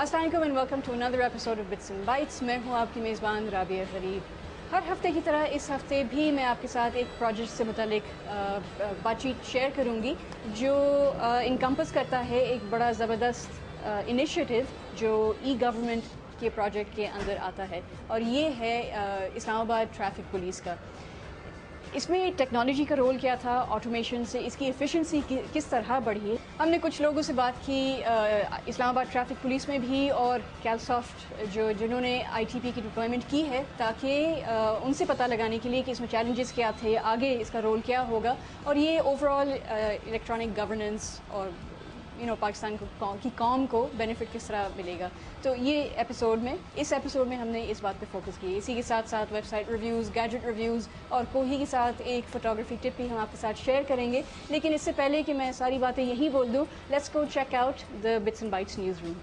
अस्सलाम वालेकुम and welcome to another episode of Bits and Bytes. मैं हूँ आपकी मेज़बान राबिया गरीब। हर हफ्ते की तरह इस हफ्ते भी मैं आपके साथ एक प्रोजेक्ट से मुतालिक बातचीत शेयर करूँगी जो इनकम्पस करता है एक बड़ा ज़बरदस्त इनिशिएटिव जो ई गवर्नमेंट के प्रोजेक्ट के अंदर आता है, और ये है इस्लामाबाद ट्रैफिक पुलिस का। इसमें टेक्नोलॉजी का रोल क्या था, ऑटोमेशन से इसकी एफिशिएंसी किस तरह बढ़ी है। हमने कुछ लोगों से बात की इस्लामाबाद ट्रैफिक पुलिस में भी और कैलसॉफ्ट जिन्होंने आईटीपी की डिप्लॉयमेंट की है, ताकि उनसे पता लगाने के लिए कि इसमें चैलेंजेस क्या थे, आगे इसका रोल क्या होगा और ये ओवरऑल इलेक्ट्रॉनिक गवर्नेंस और पाकिस्तान की कौम को बेनिफिट किस तरह मिलेगा। तो ये इस एपिसोड में हमने इस बात पे फोकस की। इसी के साथ साथ वेबसाइट रिव्यूज़, गैजेट रिव्यूज़ और कोही के साथ एक फ़ोटोग्राफी टिप भी हम आपके साथ शेयर करेंगे। लेकिन इससे पहले कि मैं सारी बातें यही बोल दूँ, let's go check out the Bits and Bytes news room.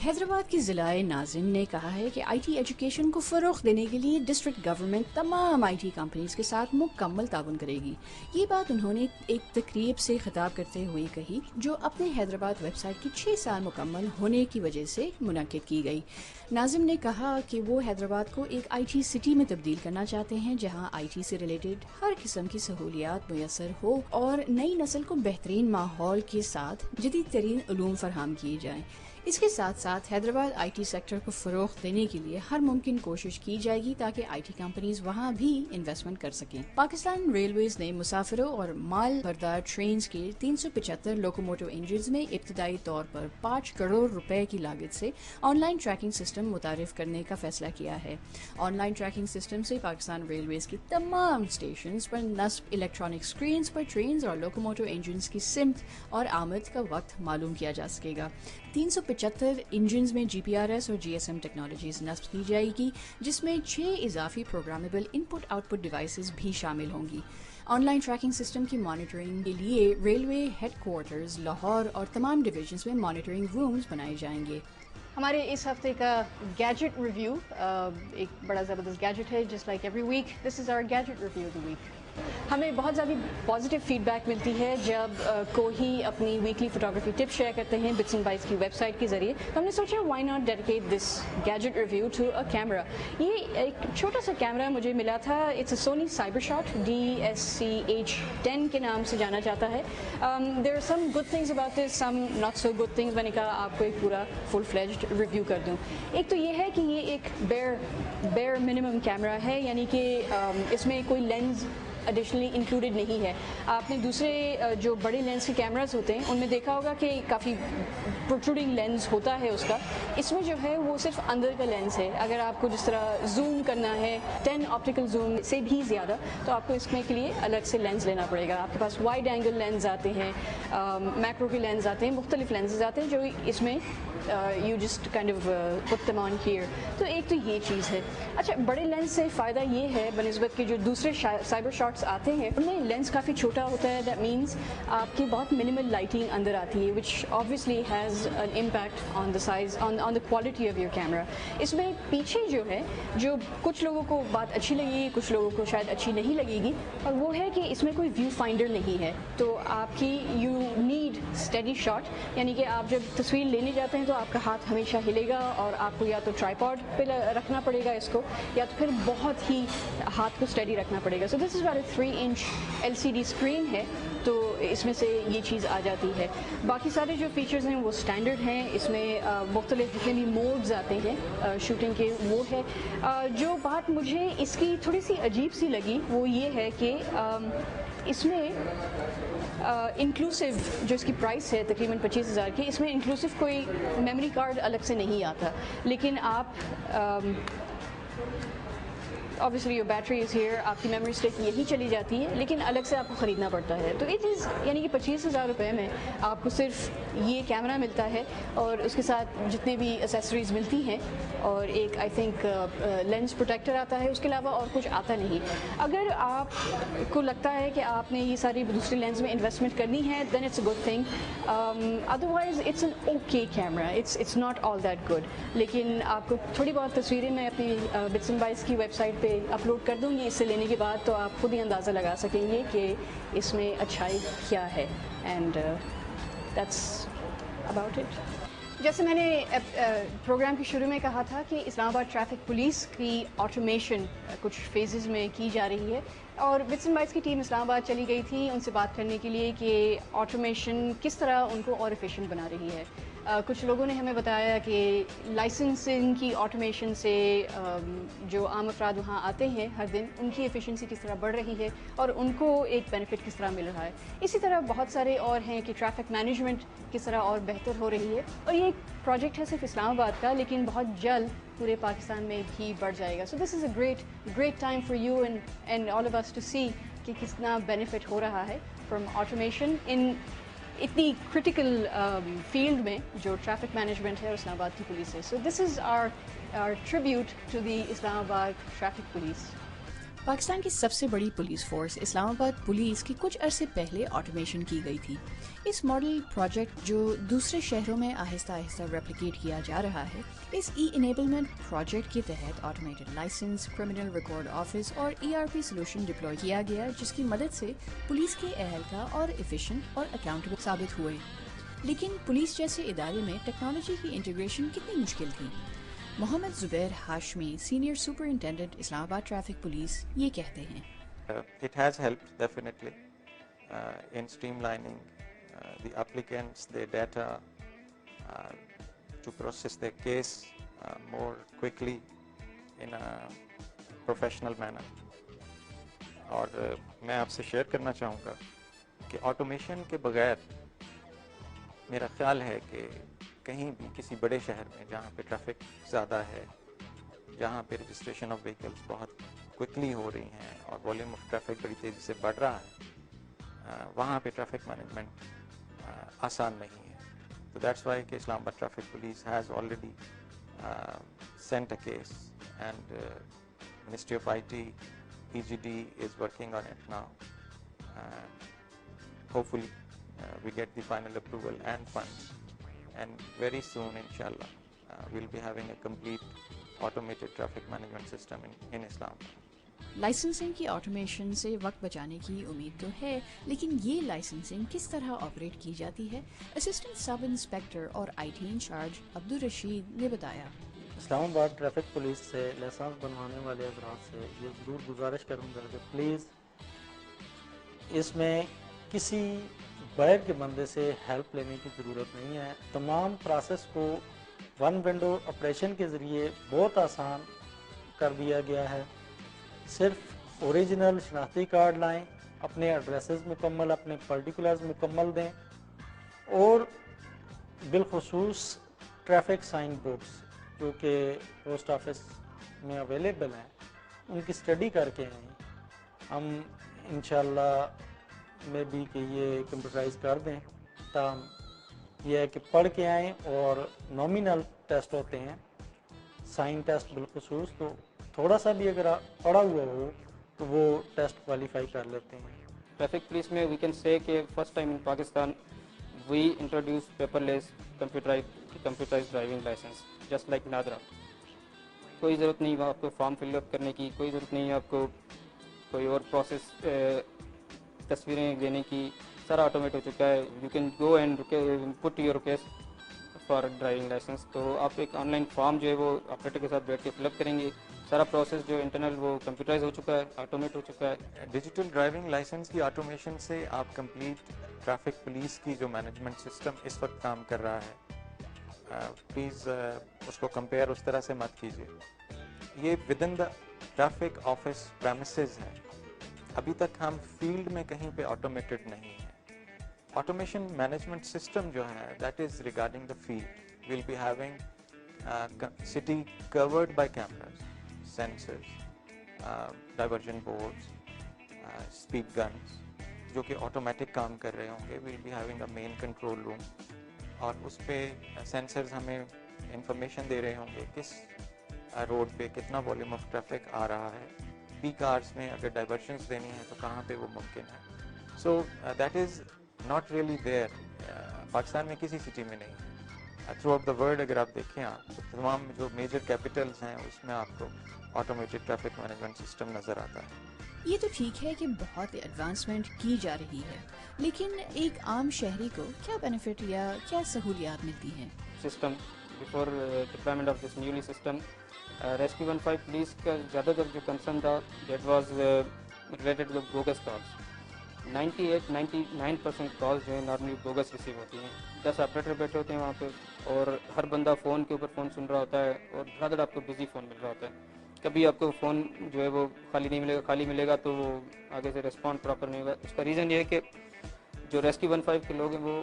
Hyderabad की ज़िला नाज़िम ने कहा है कि आईटी एजुकेशन को फ़रोग़ देने के लिए डिस्ट्रिक्ट गवर्नमेंट तमाम आईटी कंपनीज़ के साथ मुकम्मल ताउन करेगी। ये बात उन्होंने एक तकरीब से खिताब करते हुए कही जो अपने हैदराबाद वेबसाइट की 6 साल मुकम्मल होने की वजह से मुनक़िद की गई। नाज़िम ने कहा कि वो हैदराबाद को एक आईटी सिटी में तब्दील करना चाहते हैं जहाँ आईटी से रिलेटेड हर किस्म की सहूलियात मुयसर हो और नई नस्ल को बेहतरीन माहौल के साथ जदीद तरीन उलूम फराहम किए जाएँ। इसके साथ साथ हैदराबाद आईटी सेक्टर को फ़रोग़ देने के लिए हर मुमकिन कोशिश की जाएगी ताकि आईटी कंपनीज वहाँ भी इन्वेस्टमेंट कर सकें। पाकिस्तान रेलवेज ने मुसाफिरों और माल बरदार ट्रेन्स के 375 लोकोमोटिव इंजन्स में इब्तदाई तौर पर 5 करोड़ रुपए की लागत से ऑनलाइन ट्रैकिंग सिस्टम मुतारिफ करने का फैसला किया है। ऑनलाइन ट्रैकिंग सिस्टम से पाकिस्तान रेलवेज की तमाम स्टेशन पर नस्ब इलेक्ट्रॉनिक स्क्रीन पर ट्रेन और लोकोमोटिव इंजन्स की सिमत और आमद का वक्त मालूम किया जा सकेगा। 375 इंजन्स में जीपीआरएस और जीएसएम टेक्नोलॉजीज नस्ब की जाएगी, जिसमें 6 इजाफी प्रोग्रामेबल इनपुट आउटपुट डिवाइसेस भी शामिल होंगी। ऑनलाइन ट्रैकिंग सिस्टम की मॉनिटरिंग के लिए रेलवे हेडक्वार्टर्स लाहौर और तमाम डिवीजन्स में मॉनिटरिंग रूम्स बनाए जाएंगे। हमारे इस हफ्ते का गैजेट रिव्यू एक बड़ा ज़बरदस्त गैजेट है। Just like every week, this is our gadget review of the week. हमें बहुत ज़्यादा पॉजिटिव फीडबैक मिलती है जब कोई अपनी वीकली फ़ोटोग्राफी टिप शेयर करते हैं बिट्स एंड बाइट्स की वेबसाइट के ज़रिए। तो हमने सोचा why not dedicate this gadget review to a camera. ये एक छोटा सा कैमरा मुझे मिला था। इट्स अ सोनी साइबरशॉट DSCH10 के नाम से जाना जाता है। There are some good things about this, some not so good things. मैंने कहा आपको एक पूरा फुल फ्लेज्ड रिव्यू कर दूँ। एक तो ये है कि ये एक बेयर मिनिमम कैमरा है, यानी कि इसमें कोई लेंस एडिशनली इंक्लूडेड नहीं है। आपने दूसरे जो बड़े लेंस के कैमरास होते हैं उनमें देखा होगा कि काफ़ी प्रोट्रूडिंग लेंस होता है उसका। इसमें जो है वो सिर्फ अंदर का लेंस है। अगर आपको जिस तरह जूम करना है 10 ऑप्टिकल जूम से भी ज़्यादा, तो आपको इसमें के लिए अलग से लेंस लेना पड़ेगा। आपके पास वाइड एंगल लेंस आते हैं, मैक्रो के लेंस आते हैं, मुख्तलिफ लेंसेज आते हैं जो इसमें you just kind of put them on here. तो एक तो ये चीज़ है। अच्छा, बड़े लेंस से फ़ायदा ये है बनिस्बत के जो दूसरे साइबर शॉट्स आते हैं उनमें लेंस काफ़ी छोटा होता है। दैट मीन्स आपकी बहुत मिनिमल लाइटिंग अंदर आती है, which obviously has an impact on the size on the quality of your camera. इसमें पीछे जो है, जो कुछ लोगों को बात अच्छी लगेगी, कुछ लोगों को शायद अच्छी नहीं लगेगी, और वो है कि इसमें कोई व्यू फाइंडर नहीं है। तो आपकी यू नीड स्टेडी शॉट, यानी कि आप जब तस्वीर लेने जाते हैं तो आपका हाथ हमेशा हिलेगा और आपको या तो ट्राइपॉड पे रखना पड़ेगा इसको, या तो फिर बहुत ही हाथ को स्टेडी रखना पड़ेगा। So this is a 3 inch LCD screen है, तो इसमें से ये चीज़ आ जाती है। बाकी सारे जो फीचर्स हैं वो स्टैंडर्ड हैं। इसमें मुख्तलिफ जितने भी मोड्स आते हैं शूटिंग के वो है। जो बात मुझे इसकी थोड़ी सी अजीब सी लगी वो ये है कि इसमें इंक्लूसिव जो इसकी प्राइस है तकरीबन 25,000 की, इसमें इंक्लूसिव कोई मेमोरी कार्ड अलग से नहीं आता। लेकिन आप obviously your battery is here, आपकी मेमोरी स्टिक यही चली जाती है, लेकिन अलग से आपको ख़रीदना पड़ता है। तो ये चीज़ यानी कि 25,000 रुपये में आपको सिर्फ ये कैमरा मिलता है और उसके साथ जितने भी एसेसरीज़ मिलती हैं, और एक आई थिंक लेंस प्रोटेक्टर आता है, उसके अलावा और कुछ आता नहीं। अगर आपको लगता है कि आपने ये सारी दूसरे लेंस में इन्वेस्टमेंट करनी है, then it's a good thing. Otherwise it's an okay camera, it's not all that good. लेकिन आपको थोड़ी बहुत तस्वीरें मैं अपनी बिट्स एंड बाइट्स की वेबसाइट पे अपलोड कर दूँगी इससे लेने के बाद, तो आप खुद ही अंदाज़ा लगा सकेंगे कि इसमें अच्छाई क्या है। And that's about it. جیسے میں نے پروگرام کے شروع میں کہا تھا کہ اسلام آباد ٹریفک پولیس کی آٹومیشن کچھ فیزز میں کی جا رہی ہے، اور بٹس اینڈ بائٹس کی ٹیم اسلام آباد چلی گئی تھی ان سے بات کرنے کے لیے کہ آٹومیشن کس طرح ان کو اور ایفیشینٹ بنا رہی ہے. کچھ لوگوں نے ہمیں بتایا کہ لائسنسنگ کی آٹومیشن سے جو عام افراد وہاں آتے ہیں ہر دن ان کی ایفیشنسی کس طرح بڑھ رہی ہے اور ان کو ایک بینیفٹ کس طرح مل رہا ہے. اسی طرح بہت سارے اور ہیں کہ ٹریفک مینجمنٹ کس طرح اور بہتر ہو رہی ہے، اور یہ ایک پروجیکٹ ہے صرف اسلام آباد کا لیکن بہت جلد پورے پاکستان میں بھی بڑھ جائے گا. So this is a great time for you and all of us to see کہ کتنا بینیفٹ ہو رہا ہے فرام آٹومیشن ان اتنی کرٹیکل فیلڈ میں جو ٹریفک مینجمنٹ ہے اسلام آباد کی پولیس سے. سو this is are tribute to the اسلام آباد ٹریفک پولیس. پاکستان کی سب سے بڑی پولیس فورس اسلام آباد پولیس کی کچھ عرصے پہلے آٹومیشن کی گئی تھی. اس ماڈل پروجیکٹ جو دوسرے شہروں میں آہستہ آہستہ ریپلیکیٹ کیا جا رہا ہے، اس ای انیبلمنٹ پروجیکٹ کے تحت automated licence, criminal record office اور ERP سولوشن ڈپلوائے کیا گیا، جس کی مدد سے پولیس کے اہلکار اور ایفیشینٹ اور اکاؤنٹیبل ثابت ہوئے. لیکن پولیس جیسے ادارے میں ٹیکنالوجی کی انٹیگریشن کتنی مشکل تھی؟ محمد زبیر ہاشمی، سینئر سپرنٹینڈنٹ اسلام آباد ٹریفک پولیس، یہ کہتے ہیں. It has helped definitely in streamlining the applicants, their data, to process their case more quickly in a professional manner. اور میں آپ سے شیئر کرنا چاہوں گا کہ آٹومیشن کے بغیر میرا خیال ہے کہ کہیں بھی کسی بڑے شہر میں جہاں پہ ٹریفک زیادہ ہے، جہاں پہ رجسٹریشن آف وہیکلس بہت کوئکلی ہو رہی ہیں اور والیوم آف ٹریفک بڑی تیزی سے بڑھ رہا ہے، وہاں پہ ٹریفک مینجمنٹ آسان نہیں ہے. تو دیٹس وائی کہ اسلام آباد traffic police has already sent a case and ministry of IT, EGD is working on it now. Hopefully we get the final approval and funds, and very soon inshallah we'll be having a complete automated traffic management system in Islam. Licensing کی automation سے وقت بچانے کی امید تو ہے، لیکن یہ لائسنسنگ کس طرح آپریٹ کی جاتی ہے؟ اسسٹنٹ سب انسپیکٹر اور IT انچارج عبدالرشید نے بتایا. اسلام آباد ٹریفک پولیس سے لائسنس بنوانے والے حضرات سے یہ ضرور گزارش کروں گا کہ پلیز اس میں کسی باہر کے بندے سے ہیلپ لینے کی ضرورت نہیں ہے. تمام پروسیس کو ون ونڈو آپریشن کے ذریعے بہت آسان کر دیا گیا ہے. صرف اوریجنل شناختی کارڈ لائیں، اپنے ایڈریسز مکمل، اپنے پرٹیکولرز مکمل دیں، اور بالخصوص ٹریفک سائن بورڈز جو کہ پوسٹ آفس میں اویلیبل ہیں ان کی اسٹڈی کر کے آئیں. ہم انشاءاللہ میں بھی کہ یہ کمپیوٹرائز کر دیں، تاہم یہ ہے کہ پڑھ کے آئیں. اور نومینل ٹیسٹ ہوتے ہیں، سائن ٹیسٹ بالخصوص، تو تھوڑا سا بھی اگر پڑھا ہوا ہو تو وہ ٹیسٹ کوالیفائی کر لیتے ہیں. ٹریفک پولیس میں وی کین سے کہ first time in Pakistan we introduce paperless computerised driving licence just like NADRA. کوئی ضرورت نہیں آپ کو فارم فل اپ کرنے کی، کوئی ضرورت نہیں ہے آپ کو کوئی اور پروسیس تصویریں دینے کی، سارا آٹومیٹ ہو چکا ہے. You can go and put your request for driving licence. تو آپ ایک آن لائن فارم جو ہے وہ آپریٹر کے ساتھ بیٹھ کے فل اپ کریں گے. سارا پروسیس جو انٹرنل وہ کمپیوٹرائز ہو چکا ہے، آٹومیٹ ہو چکا ہے. ڈیجیٹل ڈرائیونگ لائسنس کی آٹومیشن سے آپ کمپلیٹ ٹریفک پولیس کی جو مینجمنٹ سسٹم اس وقت کام کر رہا ہے، پلیز اس کو کمپیئر اس طرح سے مت کیجیے. یہ with in the traffic office premises ہے. ابھی تک ہم فیلڈ میں کہیں پہ آٹومیٹڈ نہیں ہیں. آٹومیشن مینجمنٹ سسٹم جو ہے that is regarding the field. We'll be having city covered by cameras, sensors, diversion boards, speed guns, جو کہ آٹومیٹک کام کر رہے ہوں گے. we'll be having a main control room اور اس پہ سینسرز ہمیں انفارمیشن دے رہے ہوں گے کس روڈ پہ کتنا والیوم آف ٹریفک آ رہا ہے. پیک آورس میں اگر ڈائیورشنس دینی ہے تو کہاں پہ وہ ممکن ہے. So that is not really there. Pakistan میں کسی سٹی میں نہیں ہے. تھرو آؤٹ دا ورلڈ اگر آپ دیکھیں تو تمام جو میجر کیپٹلز ہیں اس میں آپ کو آٹومیٹڈ ٹریفک مینجمنٹ سسٹم نظر آتا ہے. یہ تو ٹھیک ہے کہ بہت ایڈوانسمنٹ کی جا رہی ہے، لیکن ایک عام شہری کو کیا بینیفٹ یا کیا سہولیات ملتی ہیں؟ system, before deployment of this newly system, Rescue 15 police का ज़्यादातर जो concern था, that was related to the bogus calls. 98-99% calls जो है नॉर्मली बोगस रिसीव होती हैं. 10 ऑपरेटर बैठे होते हैं वहाँ पे और हर बंदा फ़ोन के ऊपर फ़ोन सुन रहा होता है और धड़ाधड़ आपको बिजी फ़ोन मिल रहा होता है. कभी आपको फ़ोन जो है वो खाली नहीं मिलेगा, खाली मिलेगा तो वो आगे से रिस्पॉन्ड प्रॉपर नहीं होगा. उसका रीज़न ये है कि जो रेस्क्यू 15 के लोग हैं वो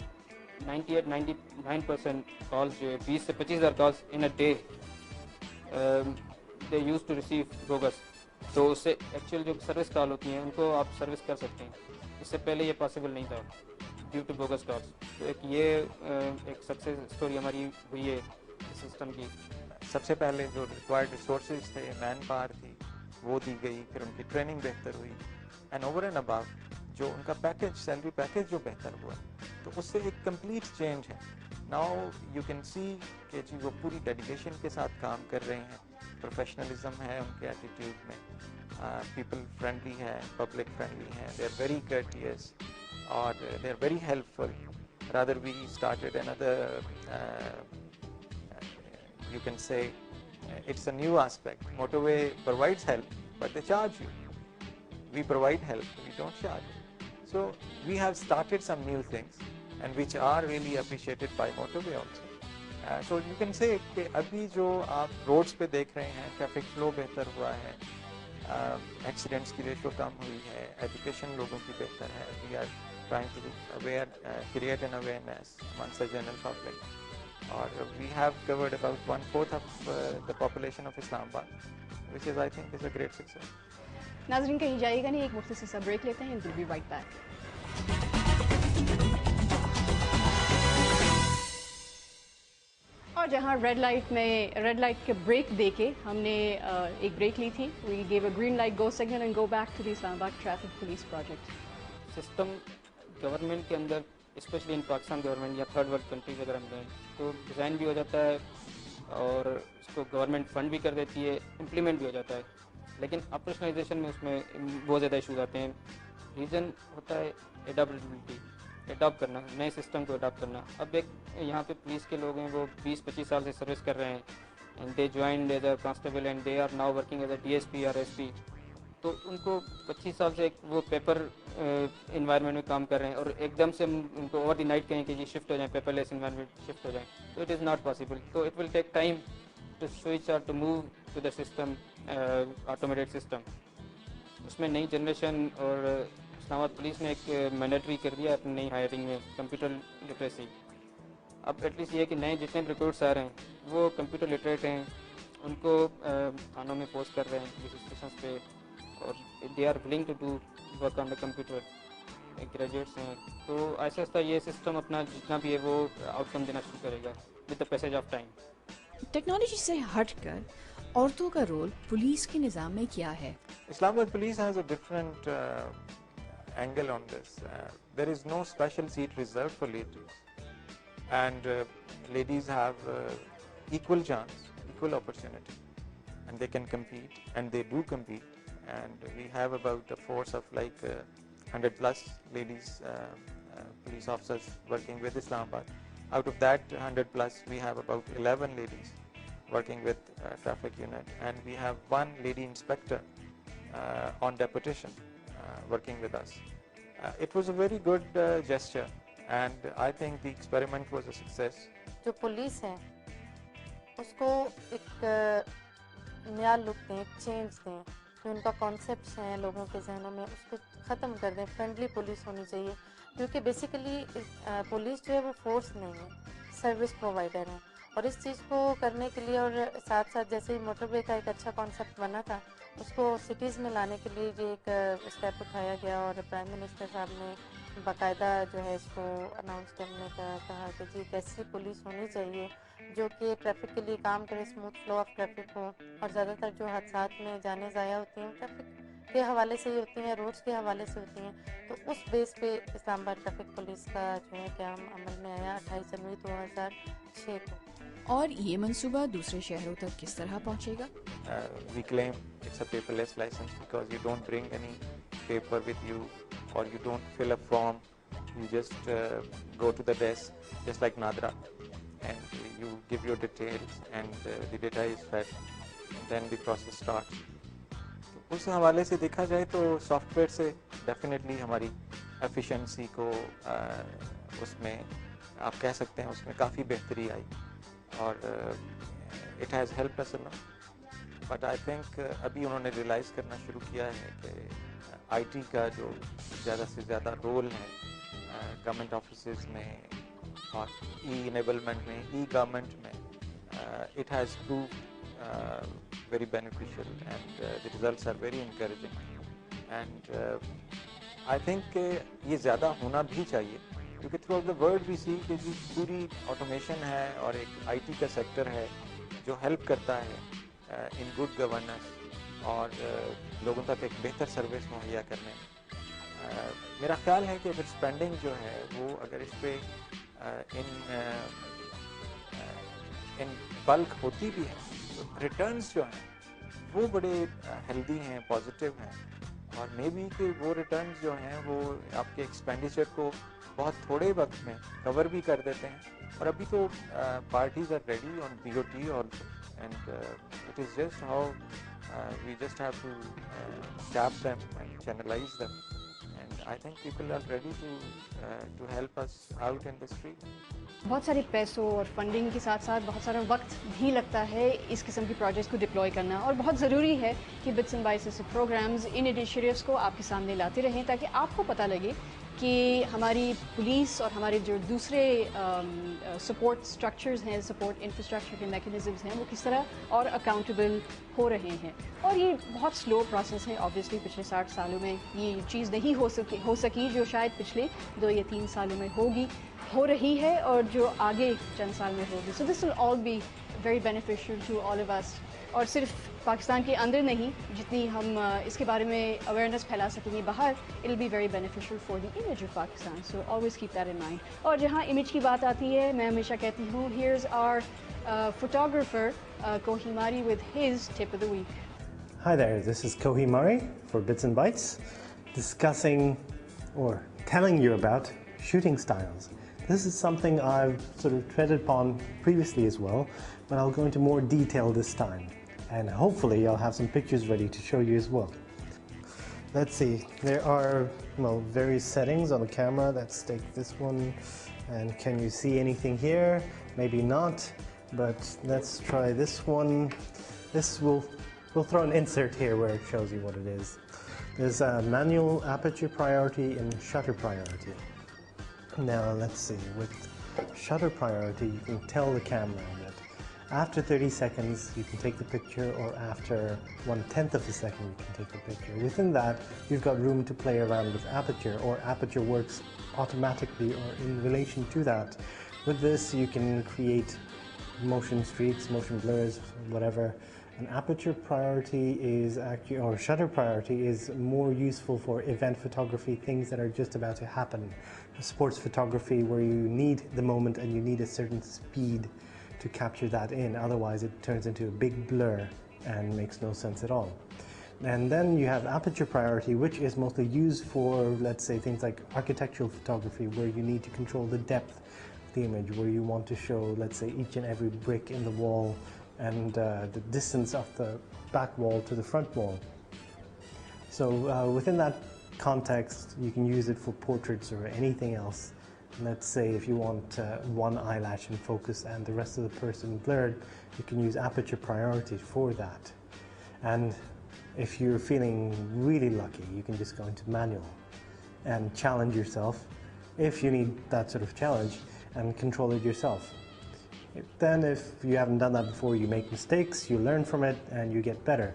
98-99% कॉल्स जो है 20 से 25,000 calls in a day they used to receive bogus. तो उससे एक्चुअल जो सर्विस कॉल होती हैं उनको आप सर्विस कर सकते हैं. इससे पहले ये पॉसिबल नहीं था ड्यू टू बोगस कॉल्स. तो एक सक्सेस स्टोरी हमारी हुई है सिस्टम की. सबसे पहले जो रिक्वायर्ड रिसोर्सेज थे, मैन पावर थी, वो दी गई, फिर उनकी ट्रेनिंग बेहतर हुई एंड ओवर एंड अबव जो उनका पैकेज, सैलरी पैकेज जो बेहतर हुआ, तो उससे एक कंप्लीट चेंज है. नाउ यू कैन सी कि जी वो पूरी डेडिकेशन के साथ काम कर रहे हैं, प्रोफेशनलिज्म है उनके एटीट्यूड में, पीपल फ्रेंडली है, पब्लिक फ्रेंडली है, दे आर वेरी कर्टियस और they are very helpful. Rather we started another you can say it's a new aspect. Motorway provides help, but they charge you. We provide help, we don't charge. So we have started some new things and which are really appreciated by Motorway also. So you can say कि अभी जो आप roads पे देख रहे हैं, traffic flow बेहतर हुआ है, accidents की ratio कम हुई है, education लोगों की बेहतर है. We are trying to create an awareness amongst the general public. और we have covered about 1/4 of the population of Islamabad, which is I think is a great success. नाज़रीन कहीं जाइएगा नहीं, एक मुख्तसर सा ब्रेक लेते हैं, we'll be right back. और जहाँ रेड लाइट के ब्रेक दे के हमने एक ब्रेक ली थी, we gave a green light go signal and go back to the Islamabad Traffic Police Project. System government के अंदर, स्पेशली इन पाकिस्तान गवर्नमेंट या थर्ड वर्ल्ड कंट्रीज अगर हम गए तो डिज़ाइन भी हो जाता है और उसको गवर्नमेंट फंड भी कर देती है, इम्प्लीमेंट भी हो जाता है, लेकिन ऑपरेशनलाइजेशन में उसमें बहुत ज़्यादा इशूज़ आते हैं. रीज़न होता है एडॉप्टेबिलिटी, अडॉप्ट करना, नए सिस्टम को अडॉप्ट करना. अब एक यहाँ पे पुलिस के लोग हैं वो 20-25 साल से सर्विस कर रहे हैं and they joined as a constable and they are now working as a DSP और SP. तो उनको 25 साल से वो पेपर इन्वायरमेंट में काम कर रहे हैं और एकदम से उनको ओवर द नाइट कहें कि ये शिफ्ट हो जाएं, पेपरलेस इन्वायरमेंट शिफ्ट हो जाएं, तो इट इज़ नॉट पॉसिबल. तो it will take time to switch और to move to the system, automated system. उसमें नई जनरेशन और इस्लामाबाद पुलिस ने एक मैंडेटरी कर दिया अपनी नई हायरिंग में कंप्यूटर लिटरेसी. अब एटलीस्ट ये कि नए जितने रिक्रूट्स आ रहे हैं वो कंप्यूटर लिटरेट हैं, उनको थानों में पोस्ट कर रहे हैं पुलिस स्टेशन पे और they are willing to do work on the computer, graduates हैं. तो ऐसा ऐसा ये सिस्टम अपना जितना भी है वो आउटकम देना शुरू करेगा with the passage of time. Technology से हटकर औरतों का रोल पुलिस के निज़ाम में क्या है? Islamabad Police has a different angle on this. There is no special seat reserved for ladies, and ladies have equal chance, equal opportunity, and they can compete, and they do compete. And we have about a force of like 100 plus ladies police officers working with Islamabad. Out of that 100 plus, we have about 11 ladies working with traffic unit, and we have one lady inspector on deputation working with us. It was a very good gesture, and I think the experiment was a success. जो police है उसको एक नया look दें, change दें, जो उनका concepts हैं लोगों के जहनों में उसको ख़त्म कर दें. फ्रेंडली पुलिस होनी चाहिए, क्योंकि बेसिकली पुलिस जो है वो फोर्स नहीं है, सर्विस प्रोवाइडर है. और इस चीज़ को करने के लिए और साथ साथ जैसे ही मोटरवे का एक अच्छा कॉन्सेप्ट बना था उसको सिटीज़ में लाने के लिए ये एक स्टेप उठाया गया और प्राइम मिनिस्टर साहब ने बाकायदा जो है इसको अनाउंस करने का कहा कि जी एक ऐसी पुलिस होनी चाहिए जो कि ट्रैफिक के लिए काम करे, स्मूथ फ्लो ऑफ ट्रैफिक हो. और ज़्यादातर जो हादसात में जाने ज़ाया होती हैं ट्रैफिक के हवाले से ही होती हैं, रोड्स के हवाले से होती हैं. तो उस बेस पे इस्लामाबाद ट्रैफिक पुलिस का जो है काम अमल में आया 28 जनवरी 2006 को. और ये मंसूबा दूसरे शहरों तक किस तरह पहुंचेगा? We claim it's a paperless license because you don't bring any paper with you or you don't fill a form. You just go to the desk just like Nadra and you give your details and the data is fed, then the process starts. तो उस हवाले से देखा जाए तो software से definitely हमारी efficiency को उसमें आप कह सकते हैं उसमें काफ़ी बेहतरी आई और it has helped us a lot. But I think अभी उन्होंने रियलाइज़ करना शुरू किया है कि आईटी का जो ज़्यादा से ज़्यादा रोल है गवर्नमेंट ऑफिसेज में और ई इनेबलमेंट में, ई गवर्नमेंट में, it has prove very beneficial and the results are very encouraging and I think ये ज़्यादा होना भी चाहिए क्योंकि throughout the world we see कि जी पूरी automation है और एक IT का सेक्टर है जो हेल्प करता है in good governance और लोगों तक एक बेहतर सर्विस मुहैया करने में. मेरा ख्याल है कि अगर स्पेंडिंग जो है वो अगर इस पे इन बल्क होती भी है रिटर्न्स जो हैं वो बड़े हेल्दी हैं, पॉजिटिव हैं और मे बी कि वो रिटर्न्स जो हैं वो आपके एक्सपेंडिचर को बहुत थोड़े वक्त में कवर भी कर देते हैं. और अभी तो parties are ready on BOT also and it is just how we just have to tap them and channelise them and I think people are ready to help us out in this field. बहुत सारे पैसों और funding के साथ साथ बहुत सारा वक्त भी लगता है इस किस्म की प्रोजेक्ट्स को डिप्लॉय करना और बहुत ज़रूरी है कि बिट्स एंड बाइट्स ऐसे प्रोग्राम्स इन इनिशिएटिव्स को आपके सामने लाते रहें ताकि आपको पता लगे कि हमारी पुलिस और हमारे जो दूसरे सपोर्ट स्ट्रक्चर्स हैं, सपोर्ट इंफ्रास्ट्रक्चर के मैकेनिज़म्स हैं वो किस तरह और अकाउंटेबल हो रहे हैं. और ये बहुत स्लो प्रोसेस है. ऑब्वियसली पिछले 60 सालों में ये चीज़ नहीं हो सकी जो शायद पिछले 2 या 3 सालों में हो रही है और जो आगे चंद साल में होगी. So this will all be very beneficial to all of us और सिर्फ पाकिस्तान के अंदर नहीं, जितनी हम इसके बारे में अवेयरनेस फैला सकेंगे बाहर, it will be very beneficial for the image of Pakistan. So always keep that in mind. और जहाँ इमेज की बात आती है मैं हमेशा कहती हूँ here is our photographer Kohi Mari with his tip of the week. Hi there, this is Kohi Mari for Bits and Bytes, discussing or telling you about shooting styles. This is something I've sort of treaded upon previously as well, but I'll go into more detail this time. And hopefully I'll have some pictures ready to show you as well. Let's see, there are various settings on the camera. Let's take this one. And can you see anything here? Maybe not, but let's try this one. We'll throw an insert here where it shows you what it is. There's a manual aperture priority and shutter priority. Now let's see, with shutter priority you can tell the camera that after 30 seconds you can take the picture or after 1/10 of a second you can take the picture. Within that you've got room to play around with aperture, or aperture works automatically or in relation to that. With this you can create motion streaks, motion blurs, whatever. An aperture priority is actually, or shutter priority is more useful for event photography, things that are just about to happen. Sports photography where you need the moment and you need a certain speed to capture that in, otherwise it turns into a big blur and makes no sense at all. And then you have aperture priority, which is mostly used for, let's say, things like architectural photography where you need to control the depth of the image, where you want to show, let's say, each and every brick in the wall and the distance of the back wall to the front wall. So within that context you can use it for portraits or anything else. Let's say if you want one eyelash in focus and the rest of the person blurred, you can use aperture priority for that. And if you're feeling really lucky, you can just go into manual and challenge yourself if you need that sort of challenge and control it yourself. Then if you haven't done that before, you make mistakes, you learn from it and you get better.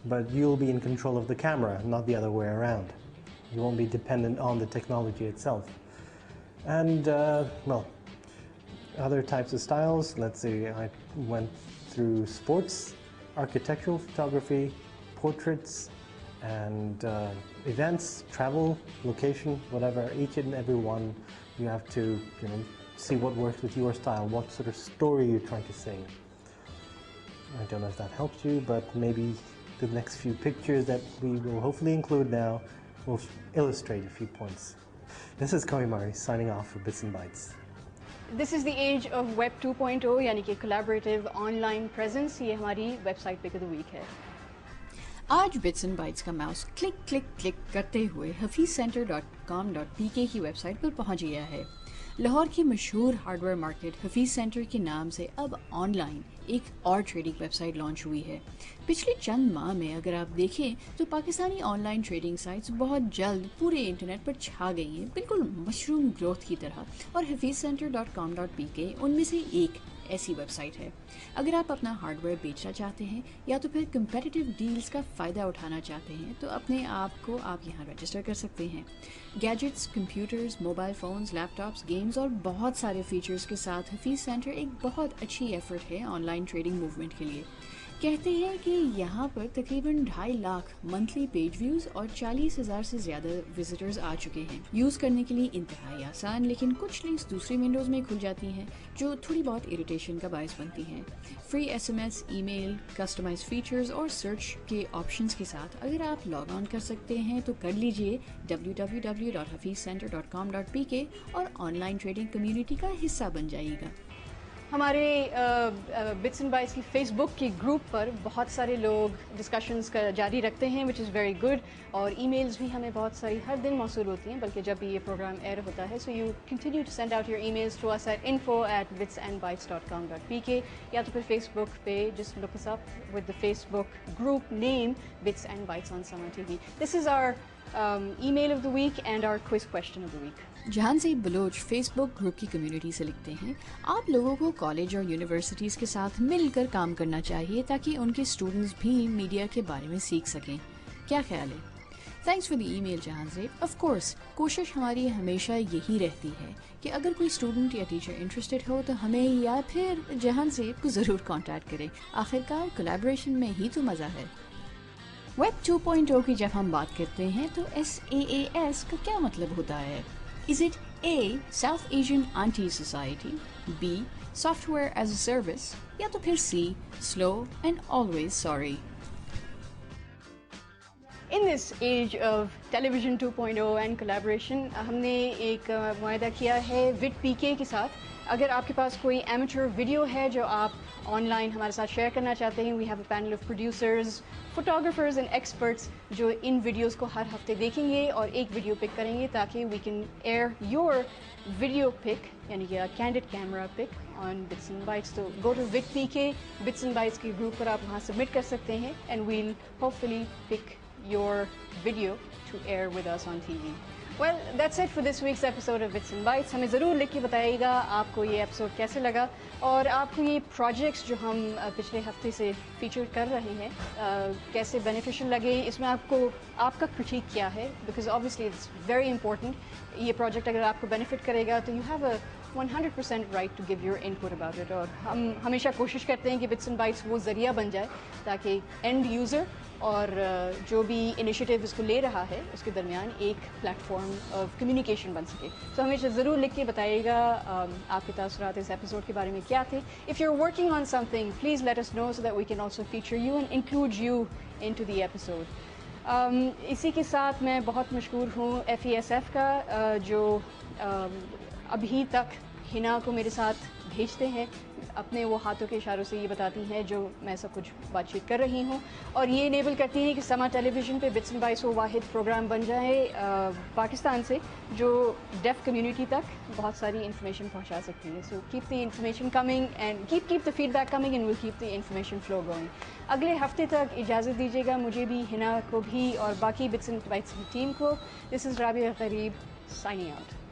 But you'll be in control of the camera, not the other way around. You won't be dependent on the technology itself. And other types of styles, let's say I went through sports, architectural photography, portraits, and events, travel, location, whatever. Each and every one you have to see what works with your style, what sort of story you're trying to say. I don't know if that helps you, but maybe the next few pictures that we will hopefully include now will illustrate a few points. This is Kohi Mari signing off for Bits and Bytes. This is the age of web 2.0 यानी कि collaborative online presence. ये हमारी website pick of the week है. आज Bits and Bytes का mouse click click click करते हुए hafeezcenter.com.pk की वेबसाइट पर पहुंच गया है. लाहौर की मशहूर हार्डवेयर मार्केट हफीज़ सेंटर के नाम से अब ऑनलाइन एक और ट्रेडिंग वेबसाइट लॉन्च हुई है. पिछले चंद माह में अगर आप देखें तो पाकिस्तानी ऑनलाइन ट्रेडिंग साइट्स बहुत जल्द पूरे इंटरनेट पर छा गई हैं, बिल्कुल मशरूम ग्रोथ की तरह. और hafeezcenter.com.pk उनमें से एक ऐसी वेबसाइट है. अगर आप अपना हार्डवेयर बेचना चाहते हैं या तो फिर कंपेटिटिव डील्स का फ़ायदा उठाना चाहते हैं तो अपने आप को आप यहाँ रजिस्टर कर सकते हैं. Gadgets, computers, mobile phones, laptops, games और बहुत सारे फीचर्स के साथ हफीज़ सेंटर एक बहुत अच्छी एफर्ट है ऑनलाइन ट्रेडिंग मूवमेंट के लिए. कहते हैं कि यहाँ पर तकरीबन 2.5 लाख मंथली पेज व्यूज़ और 40,000 से ज़्यादा विजिटर्स आ चुके हैं. यूज़ करने के लिए इंतहाई आसान, लेकिन कुछ लिंक्स दूसरी विंडोज़ में खुल जाती हैं जो थोड़ी बहुत इरिटेशन का बायस बनती हैं. Free SMS, email, customised features और सर्च के ऑप्शंस के साथ अगर आप लॉग ऑन कर सकते हैं तो कर लीजिए www.hafeezcenter.com.pk और ऑनलाइन ट्रेडिंग कम्युनिटी का हिस्सा बन जाइएगा. हमारे बिट्स एंड बाइट्स की फेसबुक की ग्रुप पर बहुत सारे लोग डिस्कशंस का जारी रखते हैं, विच इज़ वेरी गुड. और ईमेल्स भी हमें बहुत सारी हर दिन मौसूल होती हैं, बल्कि जब भी ये प्रोग्राम एयर होता है. So you continue to send out your emails to us at info@bitsandbytes.com.pk या तो फिर फेसबुक पे just look us up with the Facebook group name Bits and Bytes on Samaa TV. This is our email of the week and our quiz question of the week. जहान से Bloch Facebook group की community से लिखते हैं, आप लोगों को college और यूनिवर्सिटीज़ के साथ मिलकर काम करना चाहिए ताकि उनके स्टूडेंट्स भी मीडिया के बारे में सीख सकें. क्या ख्याल है? थैंक्स फॉर द ईमेल जहान से. ऑफ कोर्स कोशिश हमारी हमेशा यही रहती है कि अगर कोई स्टूडेंट या टीचर इंटरेस्टेड हो तो हमें या फिर जहान से को ज़रूर कॉन्टैक्ट करें. आखिरकार कोलैबोरेशन में ही तो मज़ा है. वेब 2.0 की जब हम बात करते हैं तो SaaS का क्या मतलब होता है? Is it A. South Asian Anti-Society, B. Software as a Service या तो फिर C. Slow and Always Sorry. In this age of television 2.0 and collaboration, हमने एक मुआहदा किया है VidPK के साथ. अगर आपके पास कोई एमेचर वीडियो है जो आप ऑनलाइन हमारे साथ शेयर करना चाहते हैं, we have a panel of producers, photographers and experts जो इन वीडियोस को हर हफ्ते देखेंगे और एक वीडियो पिक करेंगे ताकि we can air your video pick यानी कि candid camera pick on bits and bytes. तो go to VidPK, bits and bytes के ग्रुप पर आप वहाँ सबमिट कर सकते हैं and we'll hopefully pick your video to air with us on TV. Well, that's it for this week's episode of Bits and Bytes. हमें ज़रूर लिख के बताइएगा आपको ये एपिसोड कैसे लगा और आपको ये प्रोजेक्ट्स जो हम पिछले हफ्ते से फीचर कर रहे हैं कैसे बेनिफिशियल लगे, इसमें आपको आपका क्रिटिक क्या है, because obviously it's very important. ये प्रोजेक्ट अगर आपको बेनिफिट करेगा तो you have a 100% right to give your input about it. और हम हमेशा कोशिश करते हैं कि बिट्स एंड बाइट्स वो ज़रिया बन जाए ताकि एंड यूज़र और जो भी इनिशिएटिव इसको ले रहा है उसके दरमियान एक प्लेटफॉर्म ऑफ कम्युनिकेशन बन सके. तो हमेशा ज़रूर लिख के बताइएगा आपके तासुरात इस एपिसोड के बारे में क्या थे. If you are working on something please let us know so that we can also feature you and include you into the episode. इसी के साथ मैं बहुत मशहूर हूँ FESF का जो अभी तक हिना को मेरे साथ भेजते हैं, अपने वो हाथों के इशारों से ये बताती हैं जो मैं सब कुछ बातचीत कर रही हूँ, और ये इनेबल करती हैं कि समा टेलीविज़न पे बिट्स एंड बाइट्स वो वाहिद प्रोग्राम बन जाए पाकिस्तान से जो डेफ कम्युनिटी तक बहुत सारी इन्फॉर्मेशन पहुँचा सकती है. So keep the information coming and keep the feedback coming and will keep the information flow going. अगले हफ्ते तक इजाज़त दीजिएगा मुझे भी, हिना को भी और बाकी बिट्स एंड बाइट्स की टीम को. दिस इज़ राबिया गरीब साइनिंग आउट.